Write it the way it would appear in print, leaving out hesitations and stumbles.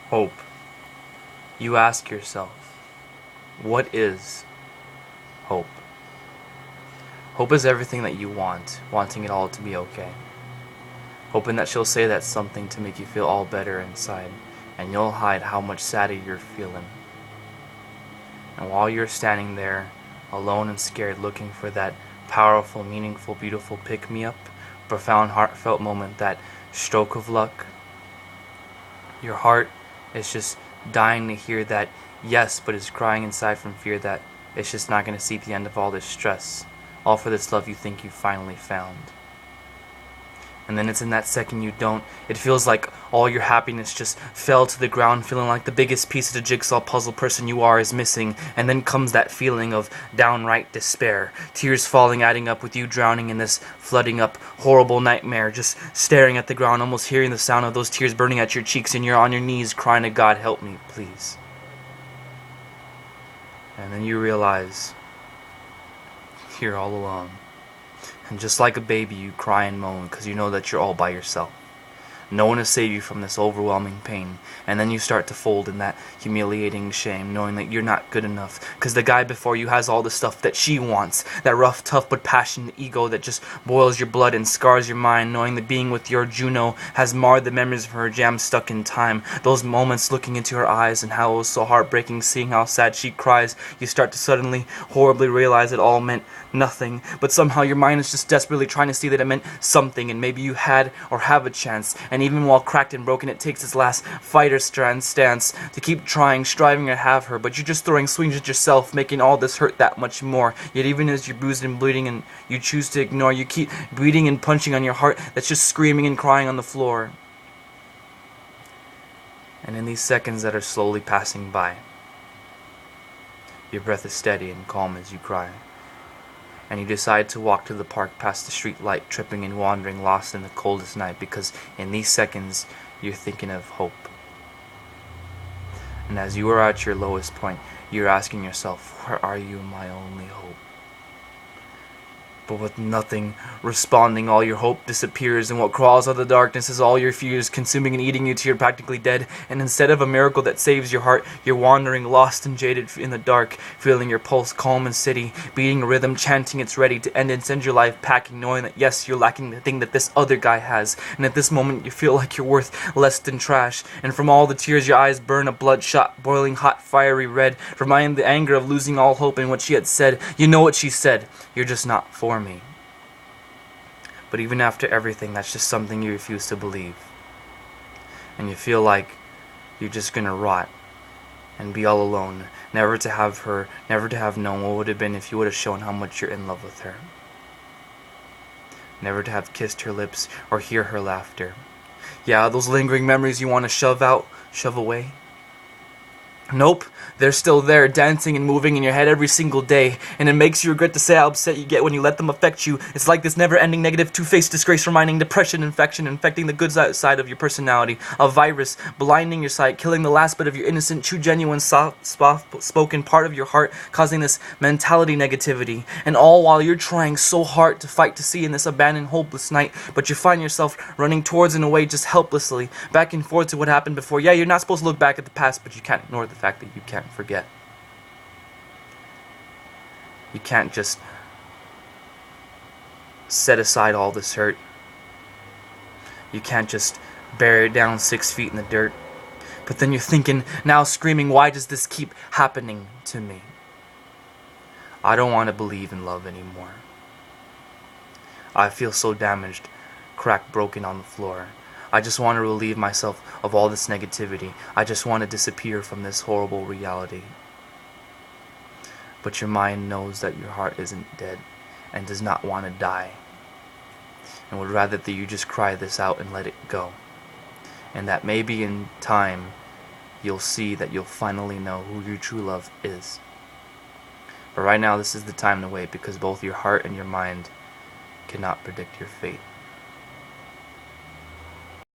Hope. You ask yourself, what is hope? Hope is everything that you want, wanting it all to be okay. Hoping that she'll say that something to make you feel all better inside, and you'll hide how much sadder you're feeling. And while you're standing there, alone and scared, looking for that powerful, meaningful, beautiful pick-me-up, profound, heartfelt moment, that stroke of luck, your heart is just dying to hear that yes, but is crying inside from fear that it's just not going to see the end of all this stress, all for this love you think you finally found. And then it's in that second you don't. It feels like all your happiness just fell to the ground, feeling like the biggest piece of the jigsaw puzzle person you are is missing. And then comes that feeling of downright despair. Tears falling, adding up with you drowning in this flooding up horrible nightmare. Just staring at the ground, almost hearing the sound of those tears burning at your cheeks, and you're on your knees crying to God, help me, please. And then you realize you're all alone. And just like a baby, you cry and moan because you know that you're all by yourself. No one to save you from this overwhelming pain. And then you start to fold in that humiliating shame, knowing that you're not good enough because the guy before you has all the stuff that she wants. That rough, tough, but passionate ego that just boils your blood and scars your mind, knowing that being with your Juno has marred the memories of her jam stuck in time. Those moments looking into her eyes and how it was so heartbreaking seeing how sad she cries, you start to suddenly, horribly realize it all meant nothing. But somehow your mind is just desperately trying to see that it meant something, and maybe you had or have a chance. And even while cracked and broken, it takes its last fighter stance to keep trying, striving to have her, but you're just throwing swings at yourself, making all this hurt that much more. Yet even as you're bruised and bleeding and you choose to ignore, you keep beating and punching on your heart that's just screaming and crying on the floor. And in these seconds that are slowly passing by, your breath is steady and calm as you cry. And you decide to walk to the park past the street light, tripping and wandering, lost in the coldest night, because in these seconds you're thinking of hope. And as you are at your lowest point, you're asking yourself, where are you, my only hope? But with nothing responding, all your hope disappears, and what crawls out of the darkness is all your fears, consuming and eating you till you're practically dead. And instead of a miracle that saves your heart, you're wandering, lost and jaded in the dark, feeling your pulse calm and steady, beating a rhythm, chanting it's ready to end and send your life packing, knowing that yes, you're lacking the thing that this other guy has. And at this moment, you feel like you're worth less than trash. And from all the tears, your eyes burn a bloodshot, boiling hot, fiery red, reminding the anger of losing all hope in what she had said. You know what she said. You're just not for me. But even after everything, that's just something you refuse to believe. And you feel like you're just gonna rot and be all alone, never to have her, never to have known what would have been if you would have shown how much you're in love with her. Never to have kissed her lips or hear her laughter. Yeah, those lingering memories you want to shove out, shove away. Nope, they're still there, dancing and moving in your head every single day, and it makes you regret to say how upset you get when you let them affect you. It's like this never-ending negative two-faced disgrace, reminding depression, infection, infecting the good side of your personality, a virus, blinding your sight, killing the last bit of your innocent, true, genuine, soft-spoken part of your heart, causing this mentality negativity, and all while you're trying so hard to fight to see in this abandoned, hopeless night, but you find yourself running towards and away just helplessly, back and forth to what happened before. Yeah, you're not supposed to look back at the past, but you can't ignore the fact that you can't forget. You can't just set aside all this hurt. You can't just bury it down 6 feet in the dirt. But then you're thinking, now screaming, why does this keep happening to me? I don't want to believe in love anymore. I feel so damaged, cracked, broken on the floor. I just want to relieve myself of all this negativity. I just want to disappear from this horrible reality. But your mind knows that your heart isn't dead and does not want to die, and would rather that you just cry this out and let it go. And that maybe in time you'll see that you'll finally know who your true love is. But right now, this is the time to wait, because both your heart and your mind cannot predict your fate.